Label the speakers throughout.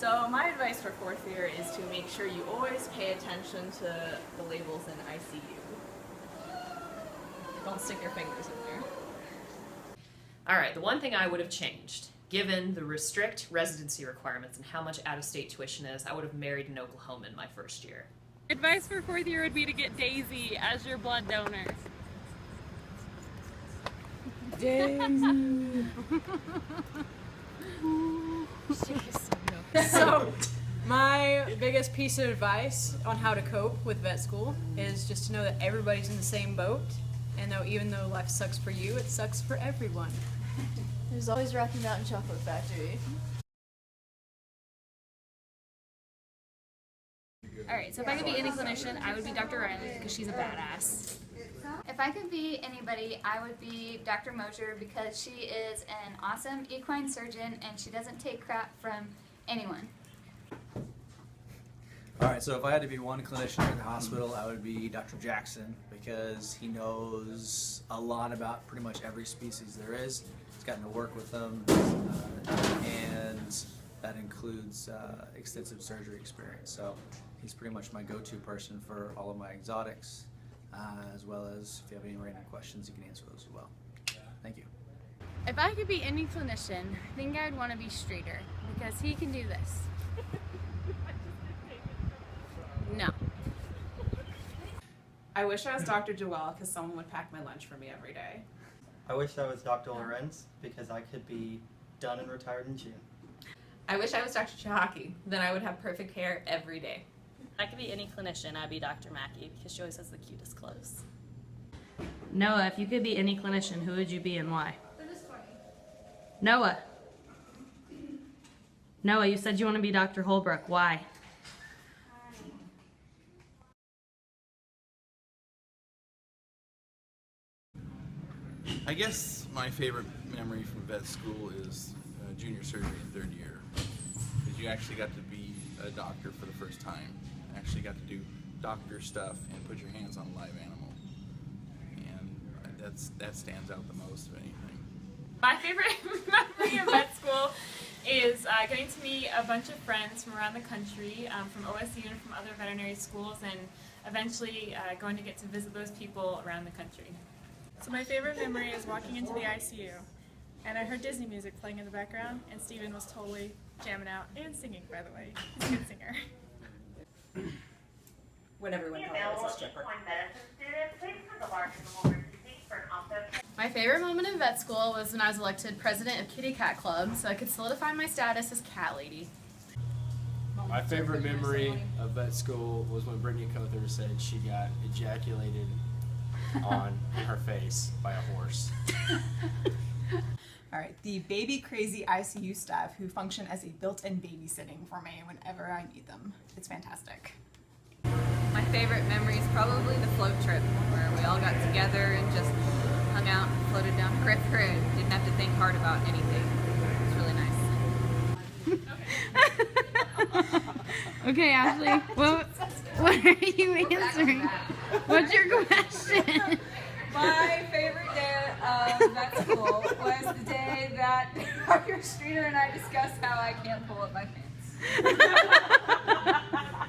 Speaker 1: So my advice for fourth year is to make sure you always pay attention to the labels in ICU. Don't stick your fingers in there.
Speaker 2: Alright, the one thing I would have changed, given the strict residency requirements and how much out-of-state tuition is, I would have married an Oklahoman my first year.
Speaker 3: Advice for fourth year would be to get Daisy as your blood donor.
Speaker 4: Daisy!
Speaker 5: So, my biggest piece of advice on how to cope with vet school is just to know that everybody's in the same boat, and even though life sucks for you, it sucks for everyone.
Speaker 4: There's always Rocky Mountain Chocolate Factory.
Speaker 3: Alright, so if I could be any clinician, I would be Dr. Riley because she's a badass.
Speaker 6: If I could be anybody, I would be Dr. Mosier because she is an awesome equine surgeon and she doesn't take crap from anyone.
Speaker 7: Alright, so if I had to be one clinician at the hospital, I would be Dr. Jackson because he knows a lot about pretty much every species there is. He's gotten to work with them, and that includes extensive surgery experience. So he's pretty much my go-to person for all of my exotics, as well as if you have any random questions, you can answer those as well. Thank you.
Speaker 3: If I could be any clinician, I think I would want to be Streeter because he can do this. No.
Speaker 1: I wish I was Dr. Joelle because someone would pack my lunch for me every day.
Speaker 8: I wish I was Dr. Lorenz because I could be done and retired in June.
Speaker 9: I wish I was Dr. Chihaki, then I would have perfect hair every day.
Speaker 10: If I could be any clinician, I'd be Dr. Mackey because she always has the cutest clothes.
Speaker 11: Noah, if you could be any clinician, who would you be and why? Noah. Noah, you said you want to be Dr. Holbrook. Why?
Speaker 12: I guess my favorite memory from vet school is junior surgery in third year. Because you actually got to be a doctor for the first time. Actually got to do doctor stuff and put your hands on a live animal. And that stands out the most of anything.
Speaker 3: My favorite memory of vet school is getting to meet a bunch of friends from around the country, from OSU and from other veterinary schools, and eventually going to get to visit those people around the country.
Speaker 13: So my favorite memory is walking into the ICU, and I heard Disney music playing in the background, and Steven was totally jamming out and singing, by the way. He's a good singer.
Speaker 1: When everyone thought I was a stripper.
Speaker 14: My favorite moment in vet school was when I was elected president of Kitty Cat Club, so I could solidify my status as cat lady.
Speaker 15: My favorite memory of vet school was when Brittany Cother said she got ejaculated on in her face by a horse.
Speaker 16: Alright, the baby crazy ICU staff who function as a built-in babysitting for me whenever I need them. It's fantastic.
Speaker 9: My favorite memory is probably the float trip where we all got together and just hung out and floated down a river and didn't have to think hard about anything. It was really nice.
Speaker 11: Okay, Ashley, what are you answering? What's your question?
Speaker 1: My favorite day of vet school was the day that Dr. Streeter and I discussed how I can't pull up my pants.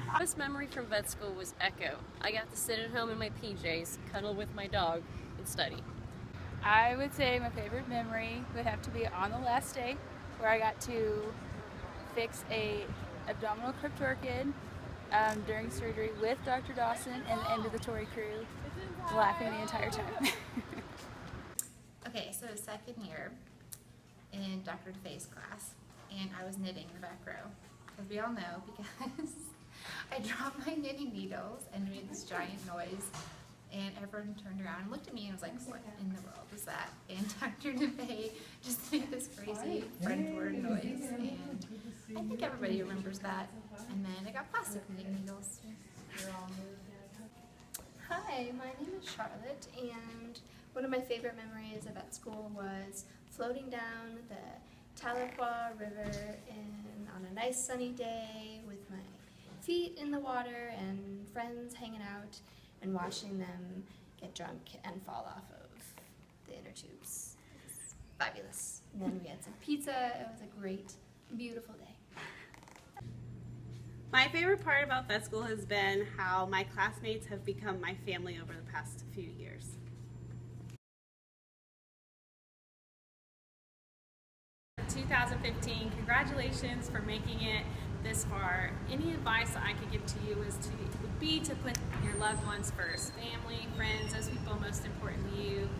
Speaker 10: My best memory from vet school was Echo. I got to sit at home in my PJs, cuddle with my dog, and study.
Speaker 3: I would say my favorite memory would have to be on the last day where I got to fix a abdominal cryptorchid during surgery with Dr. Dawson and the ambulatory crew, laughing the entire time.
Speaker 6: Okay, so second year in Dr. DeFay's class, and I was knitting in the back row, as we all know, because I dropped my knitting needles and made this giant noise, and everyone turned around and looked at me and was like, what in the world was that? And Dr. DeFay just made this crazy French word noise, and I think everybody remembers that. And then I got plastic knitting needles.
Speaker 17: Hi, my name is Charlotte, and one of my favorite memories of vet school was floating down the Tahlequah River on a nice sunny day with my feet in the water and friends hanging out and watching them get drunk and fall off of the inner tubes. It was fabulous. And then we had some pizza. It was a great, beautiful day.
Speaker 18: My favorite part about vet school has been how my classmates have become my family over the past few years.
Speaker 19: "2015, congratulations for making it this far. Any advice that I could give to you would be to put your loved ones first. Family, friends, those people most important to you.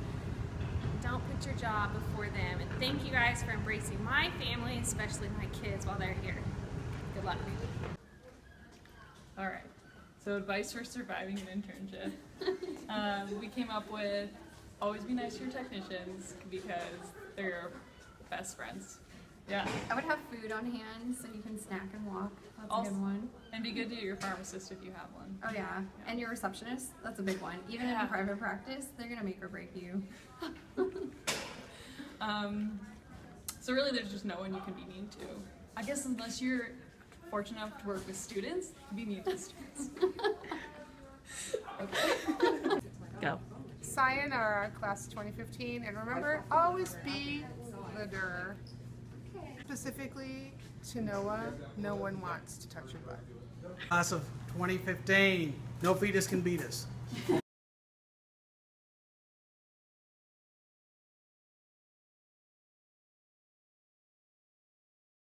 Speaker 19: Don't put your job before them. And thank you guys for embracing my family, especially my kids, while they're here. Good luck."
Speaker 20: Alright, so advice for surviving an internship. We came up with always be nice to your technicians because they're your best friends. Yeah.
Speaker 14: I would have food on hand so you can snack and walk. That's
Speaker 20: Also,
Speaker 14: a good one.
Speaker 20: And be good to your pharmacist if you have one.
Speaker 14: Oh yeah. And your receptionist, that's a big one. Even in private practice, they're gonna make or break you.
Speaker 20: So really there's just no one you can be mean to. I guess unless you're fortunate enough to work with students, be mean to students.
Speaker 2: Go.
Speaker 21: Sayonara, class of 2015, and remember, always be the dir. Specifically to Noah, no one wants to touch your butt.
Speaker 22: Class of 2015, no fetus can beat us.